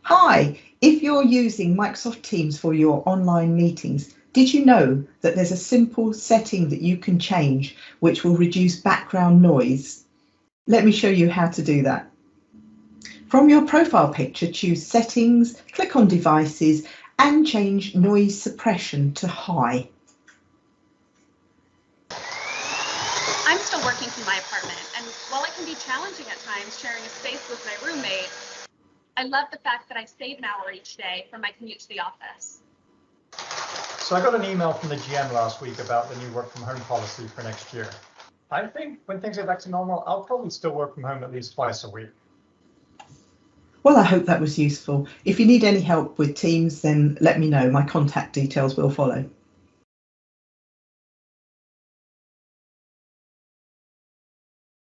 Hi, if you're using Microsoft Teams for your online meetings, did you know that there's a simple setting that you can change which will reduce background noise? Let me show you how to do that. From your profile picture, choose Settings, click on Devices and change Noise Suppression to High. I'm still working from my apartment, and while it can be challenging at times sharing a space with my roommate, I love the fact that I save an hour each day for my commute to the office. So I got an email from the GM last week about the new work from home policy for next year. I think when things get back to normal, I'll probably still work from home at least twice a week. Well, I hope that was useful. If you need any help with Teams, then let me know. My contact details will follow.